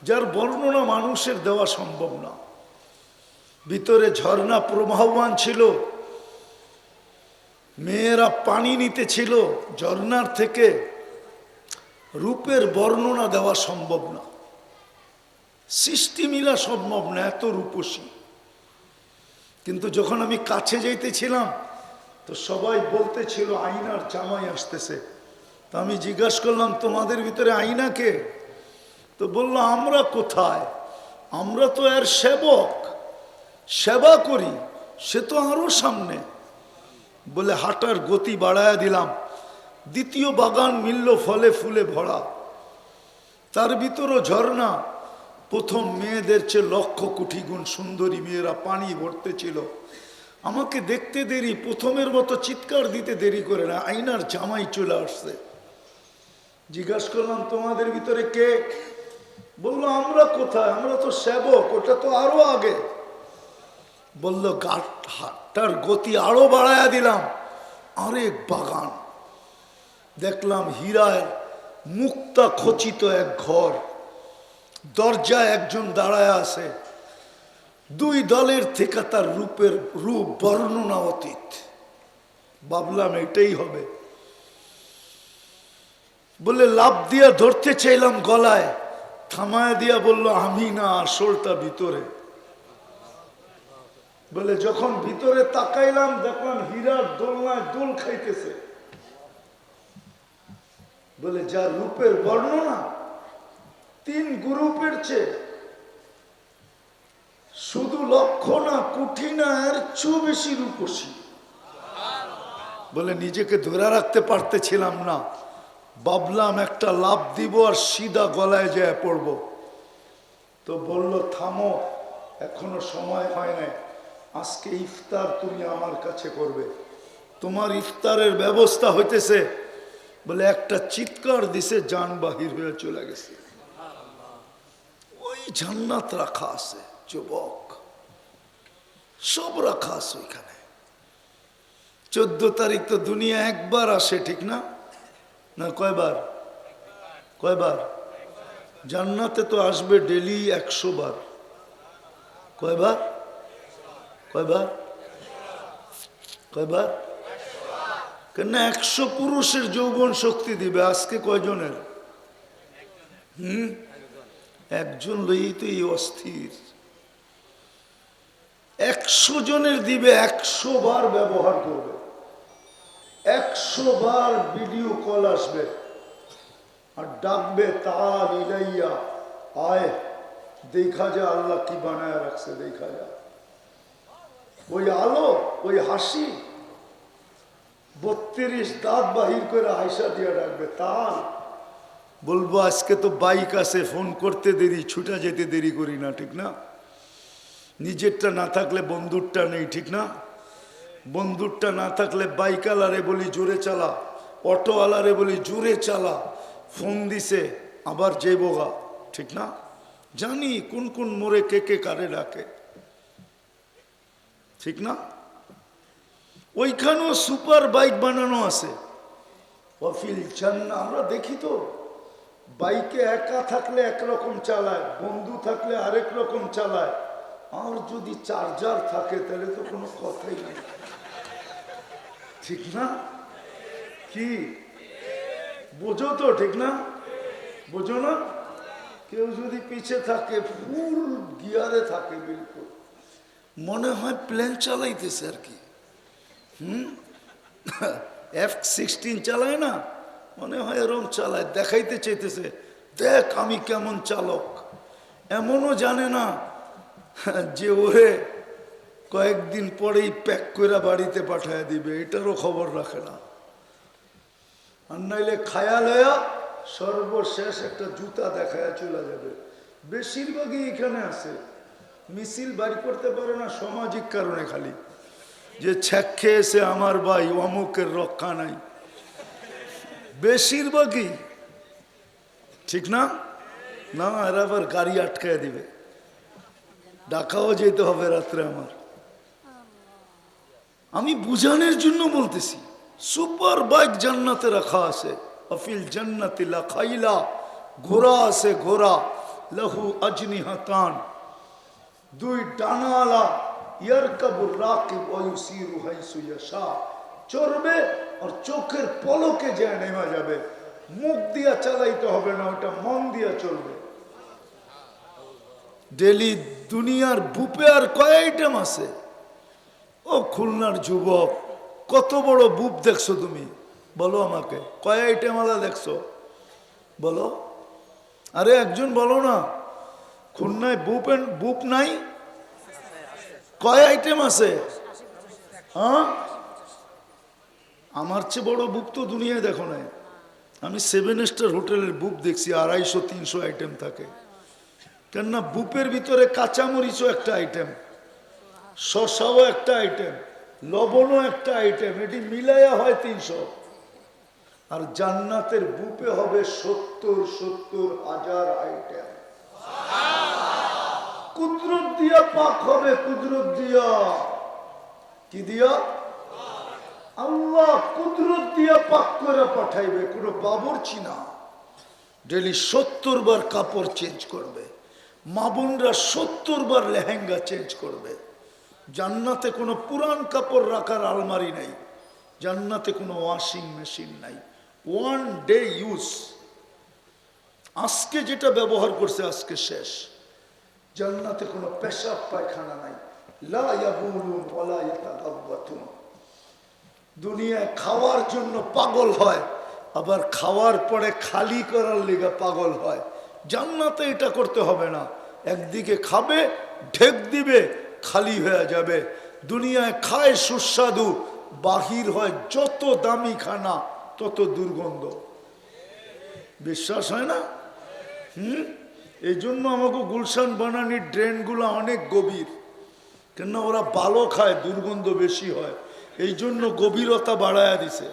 যার বর্ণনা মানুষের দেওয়া সম্ভব না। ভিতরে ঝর্ণা প্রবাহমান ছিল, মেয়েরা পানি নিতে ছিল ঝর্ণার থেকে, রূপের বর্ণনা দেওয়া সম্ভব না, সৃষ্টি মিলা সম্ভব না, এত রূপসী। কিন্তু যখন আমি কাছে যাইতেছিলাম তো সবাই বলতেছিল আয়নার জামাই আসতেছে। তো আমি জিজ্ঞাসা করলাম তোমাদের ভিতরে আয়না কে? তো বললো আমরা কোথায়, আমরা তো এর সেবক, সেবা করি, সে তো আরো সামনে। বলে হাঁটার গতি বাড়ায়া দিলাম। দ্বিতীয় বাগান মিলল ফলে ফুলে ভরা, তার ভিতরও ঝর্ণা। প্রথম মেয়েদের চেয়ে লক্ষ কোটি গুণ সুন্দরী মেয়েরা, পানি ভরতে ছিল। আমাকে দেখতে দেরি, প্রথমের মতো চিৎকার দিতে দেরি করে না, আয়নার জামাই চলে আসছে। জিজ্ঞাসা করলাম তোমাদের ভিতরে কে? বললো আমরা কোথায়, আমরা তো সেবক, ওটা তো আরো আগে। বললো হাটটার গতি আরো বাড়ায়া দিলাম, আরেক বাগান দেখলাম, হীরায় মুক্তা খচিত এক ঘর, দরজায় একজন দাঁড়ায় আছে। দুই দলের থেকে তার রূপের রূপ বর্ণনা অতীত। ভাবলাম এটাই হবে। বলে লাভ দিয়া ধরতে চাইলাম গলায়, থামায় দিয়া বললো আমি না, আসলটা ভিতরে। বলে যখন ভিতরে তাকাইলাম দেখলাম হীরার দোলনায় দোল খাইতেছে। বলে যা রূপের বর্ণনা, তিন গ্রুপের চেয়ে শুধু লক্ষ্য না, কুঠি না, এর চেয়েও বেশি রূপসী। বলে নিজেকে ধরে রাখতে পারতেছিলাম না, ভাবলাম একটা লাভ দিব আর সিধা গলায় যায় পড়ব। তো বলল থামো, এখনো সময় হয় নাই, আজকে ইফতার তুমি আমার কাছে করবে, তোমার ইফতারের ব্যবস্থা হইতেছে। বলে একটা চিৎকার দিছে, জান বাহির হয়ে চলে গেছে। ওই জান্নাত রাখা আছে, যুবক সব রাখা আছে ওইখানে। 14 তারিখ তো দুনিয়া একবার আসে, ঠিক না? না কয়বার? কয়বার? জান্নাতে তো আসবে ডেলি 100 বার। কয়বার? কয়বার? কয়বার? কেন 100 পুরুষের যৌবন শক্তি দিবে। আজকে কয়জনের? একজন লই তো এই অস্থির। 100 জনের দিবে, 100 বার ব্যবহার করবে, 100 বার ভিডিও কল আসবে আর ডাকবে তাল ইলাইয়া, আয় দেখা যা আল্লাহ কি বানায় রাখছে, দেখা যা। ওই আলো, ওই হাসি, 32 দাঁত বাহির করে হাসা দিয়ে ডাকবে তাল। বলবো আজকে তো বাইক আছে, ফোন করতে দেরি, ছুটা যেতে দেরি করি না, ঠিক না? নিজেরটা না থাকলে বন্ধুরটা নেই, ঠিক না? বন্ধুরটা না থাকলে বাইকওয়ালারে বলি জোরে চালা, অটোওয়ালারে বলি জোরে চালা, ফোন দিছে আবার যেবোগা, ঠিক না? জানি কোন কোন মোড়ে কে কে কারে ডাকে, ঠিক না? ওইখানেও সুপার বাইক বানানো আছে। ওয়াফিল জান্নাহ, আমরা দেখি তো বাইকে একা থাকলে একরকম চালায়, বন্ধু থাকলে আরেক রকম চালায়, আর যদি চার্জার থাকে তাহলে তো কোনো কথাই নেই, ঠিক না? কি বোঝো তো, ঠিক না? বোঝো না? কেউ যদি পিছে থাকে, ফুল গিয়ারে থাকে, বিলকুল মনে হয় প্লেন চালাইতেছে আর কি। F-16 চালায় না, মনে হয় এরকম চালায়, দেখাইতে চাইতেছে দেখ আমি কেমন চালক। এমনও জানে না যে ওরে কয়েকদিন পরেই প্যাক করে বাড়িতে পাঠায় দিবে, এটারও খবর রাখে না। আর নাইলে খায়া লয়া সর্বশেষ একটা জুতা দেখায় চলে যাবে। বেশিরভাগই এখানে আছে, মিছিল বাড়ি করতে পারে না সামাজিক কারণে, খালি যে ছ্যাক খেয়েছে আমার ভাই অমুকের রক্ষা নাই, বেশিরভাগই, ঠিক না? না, এরা আবার গাড়ি আটকায় দিবে, ঢাকাও যেতে হবে রাত্রে আমার। আমি বুঝানোর জন্য বলতেছি, সুপার বাইক জান্নাতে রাখা আছে, আফিল জান্নাতি লাখাইলা, ঘোড়া আছে, ঘোড়া লাহু আজনিহাতান, দুই ডানাওয়ালা, ইয়ারকাবুর রাকিব ওয়া ইউসিরু হাইসু ইয়াশা, চড়বে আর চোখের পলকে যায় নেমে যাবে। মুখ দিয়া চালাইতে হবে না, ওটা মন দিয়া চলবে। ডেলি দুনিয়ার বুপে আর কয় আইটেম আছে? ও খুলনার যুবক, কত বড় বুপ দেখছো তুমি? বলো আমাকে, কয় আইটেম আলা দেখছো বলো? আরে একজন বলো না, খুলনায় বুপ নাই? কয় আইটেম আছে? হ্যাঁ, আমার চেয়ে বড় বুপ তো দুনিয়ায় দেখো নাই। আমি 7 স্টার হোটেলের বুপ দেখছি, 250-300 আইটেম থাকে। কেননা বুপের ভিতরে কাঁচামরিচও একটা আইটেম, শসাও একটা আইটেম, লবণও একটা আইটেম, এটি মিলাইয়া হয় 300। আর জান্নাতের বুপে হবে 70,000 আইটেম। কুদরত দিয়া পাক হবে, কুদরত দিয়া। কি দিয়া? আল্লাহ কুদরত দিয়া পাক করে পাঠাইবে, কোনো বাবুর্চি না। ডেলি 70 বার কাপড় চেঞ্জ করবে, মা বোনরা 70 বার লেহেঙ্গা চেঞ্জ করবে। জান্নাতে কোনো পুরান কাপড় রাখার আলমারি নাই, জান্নাতে কোনো ওয়াশিং মেশিন নাই। 1 ডে ইউজ, আজকে যেটা ব্যবহার করছে আজকে শেষ। জান্নাতে কোনো পেশাব পায়খানা নাই। লা ইয়াবুলুন ওয়ালা ইয়াতাগাওয়াতুন। দুনিয়ায় খাওয়ার জন্য পাগল হয়, আবার খাওয়ার পরে খালি করার লেগে পাগল হয়। জান্নাতে এটা করতে হবে না, একদিকে খাবে, ঢেক দিবে, খালি হয়ে যাবে। দুনিয়ায় খায় সুস্বাদু, বাহির হয় যত দামি খানা তত দুর্গন্ধ। বিশ্বাস হয় না? এই জন্য আমাকে গুলশান বানানির ড্রেনগুলো অনেক গভীর, কেননা ওরা ভালো খায়, দুর্গন্ধ বেশি হয়, এই জন্য গভীরতা বাড়ায়া দিছে।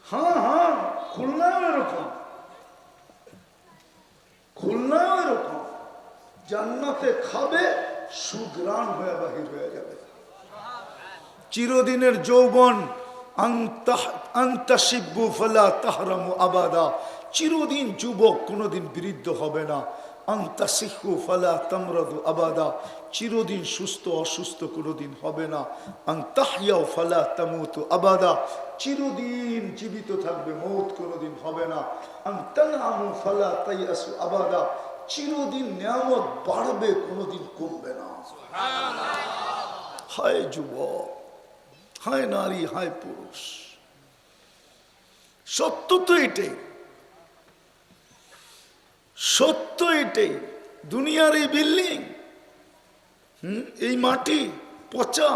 হ্যাঁ হ্যাঁ, খুলনাও এরকম, খুলনাও এরকম। জান্নাতে খাবে, সুগ্রাণ হয়ে বাহির হয়ে যাবে। চিরদিনের যৌবন, আন্তাশিব্বু ফালা তাহরামু আবাদা। চিরদিন যুবক, কোনোদিন বৃদ্ধ হবে না। আন্তাসিহু ফালা তামরাদু আবাদা। চিরদিন সুস্থ অসুস্থ কোনোদিন হবে না। আন্তাহইয়াও ফালা তামুতু আবাদা। চিরদিন জীবিত থাকবে, মৌত কোনোদিন হবে না। আন্তানআমু ফালা তাইয়াসু আবাদা। চিরদিন নিয়ামত বাড়বে, কোনোদিন কমবে না। হায় যুবক, হায় নারী, হায় পুরুষ, সত্য তো এটাই, সত্য এটাই। দুনিয়ার এই বিল্ডিং, এই মাটি পচা,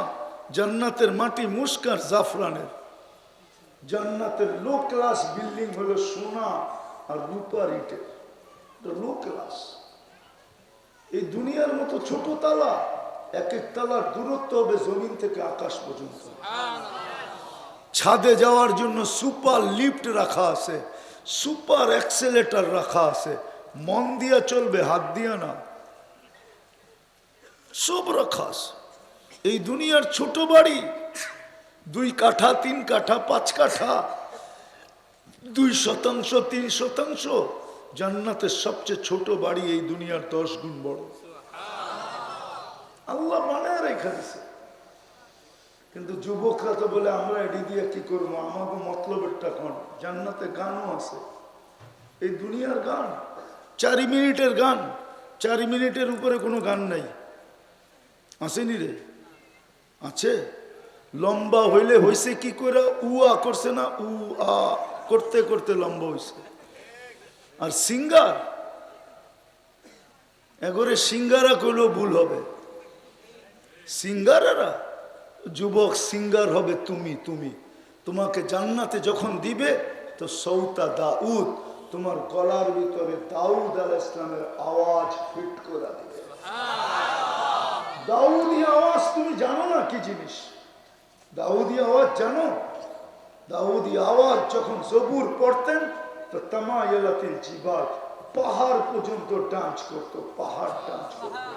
জান্নাতের মাটি মুস্কার জাফরানের। জান্নাতের লো ক্লাস বিল্ডিং হলো সোনা আর রূপার ইটের, লো ক্লাস। এই দুনিয়ার মতো ছোট তালা, এক এক তালার দূরত্ব হবে জমিন থেকে আকাশ পর্যন্ত। ছাদে যাওয়ার জন্য সুপার লিফট রাখা আছে, সুপার অ্যাক্সেলেটার রাখা আছে। মন দিয়া চলবে, হাত দিয়া না, সব রাখা আছে। এই দুনিয়ার ছোট বাড়ি, 2 কাঠা 3 কাঠা 5 কাঠা, 2 শতাংশ 3 শতাংশ। জান্নাতের সবচেয়ে ছোট বাড়ি এই দুনিয়ার 10 গুণ বড়। আল্লাহ বানায় রেখে দিছে। কিন্তু যুবকরা তো বলে আমরা এটি দিয়ে কি করবো, আমাকে মতলবেরটা কোন? জান্নাতে গানও আছে, এই দুনিয়ার গান 4 মিনিটের গান, 4 মিনিটের উপরে কোনো গান নাই। আসেনি রে? আছে। লম্বা হইলে হয়েছে কি করে, উ আ করছে না, উ আ করতে করতে লম্বা হয়েছে। আর সিঙ্গার, এগরে সিঙ্গারা করলেও ভুল হবে। সিঙ্গারারা, যুবক সিঙ্গার হবে তুমি। তুমি তোমাকে জান্নাতে যখন দিবে তো সৌতা দাউদ, তোমার গলার ভিতরে দাউদ আলাইহিস সালামের আওয়াজ ফিট করে দিবে। দাউদি আওয়াজ তুমি জানো না কি জিনিস? দাউদি আওয়াজ জানো? দাউদি আওয়াজ যখন জবুর পড়তেন তো তামায়ালাতিল জিবাল, পাহাড় পর্যন্ত ডান্স করতো, পাহাড় ডান্স করতো।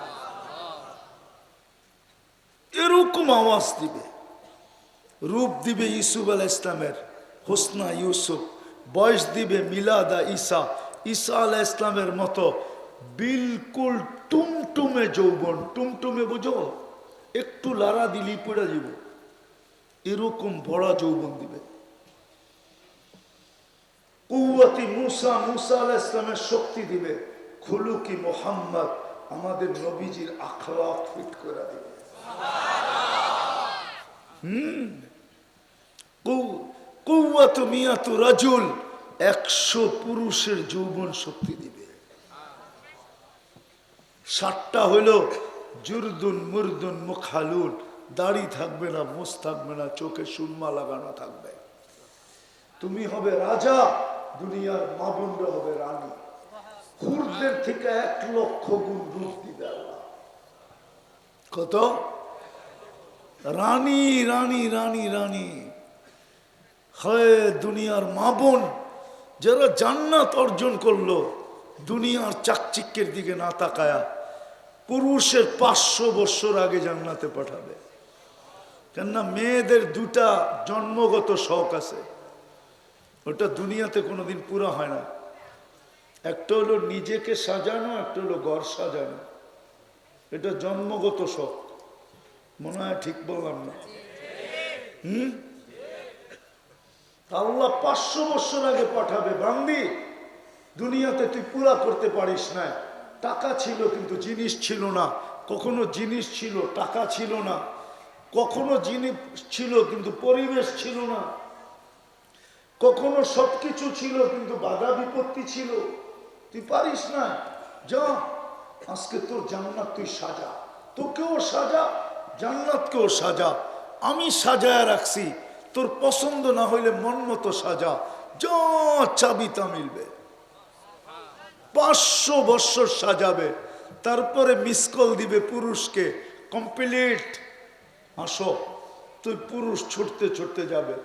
এরকম আওয়াজ দিবে, রূপ দিবে ইউসুফ আলাইহিস সালামের, হোসনা ইউসুফ। বয়স দিবে মিলাদা ঈসা, ঈসা আলাইহিস সালামের মতো বিলকুল টুমটুমে যৌবন। টুমটুমে বুঝো, একটু লাড়া দিলি পড়ে যাব, এরকম বড় যৌবন দিবে। কুওয়াতি মুসা, মুসা আলাইহিস সালামের শক্তি দিবে। খুলুকি মুহাম্মদ, আমাদের নবীজির আখলাক ফিট করে দিবে। কুওয়াতু মিয়াতু রাজুল, 100 পুরুষের যৌবন শক্তি দিবে। 60টা হইল জুরদুন মুরদুন মুখালুন, দাড়ি থাকবে না, মুছ থাকবে না, চোখে সুরমা লাগানো থাকবে। তুমি হবে রাজা, দুনিয়ার মা বোনরা হবে রানী। হুরদের থেকে 1 লক্ষ গুণ রূপ দিবে আল্লাহ। কত? রানী রানী রানী রানী হয়। দুনিয়ার মা বোন যারা জান্নাত অর্জন করলো, দুনিয়ার চাকচিক্যের দিকে না তাকায়া পুরুষের 500 বছর আগে জান্নাতে পাঠাবে। কেননা মেয়েদের 2টা জন্মগত শখ আছে, ওটা দুনিয়াতে কোনোদিন পুরা হয় না। একটা হলো নিজেকে সাজানো, একটা হলো ঘর সাজানো। এটা জন্মগত শখ। মনে হয় ঠিক বললাম না? আল্লাহ 500 বছর আগে পাঠাবে। বান্দি, দুনিয়াতে তুই পুরা করতে পারিস না। টাকা ছিল কিন্তু জিনিস ছিল না। কখনো জিনিস ছিল, টাকা ছিল না। কখনো জিনিস ছিল কিন্তু পরিবেশ ছিল না। কখনো সবকিছু ছিল কিন্তু বাধা বিপত্তি ছিল। তুই পারিস না। যা, আজকে তোর জান্নাত তুই সাজা, তোকেও সাজা, জান্নাতকেও সাজা। আমি সাজায় রাখছি, তোর পছন্দ না হইলে মন মতো সাজা, যা চাবি তা মিলবে। 500 বছর সাজাবে, তারপরে মিস কল দিবে পুরুষকে, কমপ্লিট, আসো। তুই পুরুষ ছুটতে ছুটতে যাবে।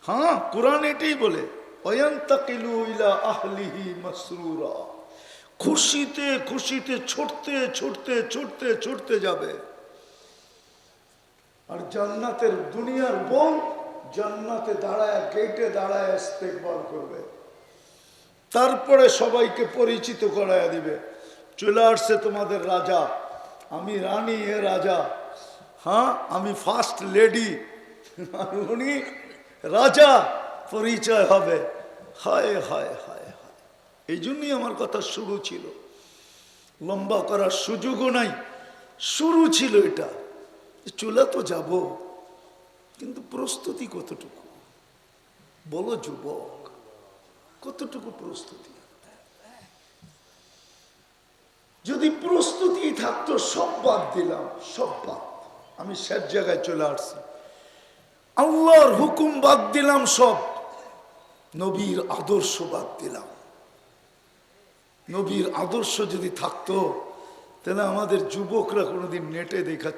হ্যাঁ, কোরআন এটাই বলে, ওয়ান্তাকিলু ইলা আহলিহি মাসরুরা, খুশিতে খুশিতে ছুটতে ছুটতে ছুটতে ছুটতে যাবে। আর জান্নাতের দুনিয়ার বউ জান্নাতে দাঁড়ায়, গেটে দাঁড়ায় ইস্তেকবাল করবে। তারপরে সবাইকে পরিচিত করায় দিবে, চলে আসছে তোমাদের রাজা, আমি রানী, এ রাজা। হ্যাঁ, আমি ফার্স্ট লেডি, উনি রাজা, পরিচয় হবে। হায় হায় হায় হায়। এই জন্যই আমার কথা শুরু ছিল, লম্বা করার সুযোগও নাই, শুরু ছিল এটা। চলে তো যাব, কিন্তু প্রস্তুতি কতটুকু বলো যুবক, কতটুকু প্রস্তুতি? যদি প্রস্তুতি থাকতো, সব বাদ দিলাম, সব বাদ। আমি শেষ জায়গায় চলে আসছি, আল্লাহর হুকুম বাদ দিলাম সব, নবীর আদর্শ বাদ দিলাম। নবীর আদর্শ যদি থাকতো, তাহলে আমাদের যুবকরা কোনোদিন নেটে দেখা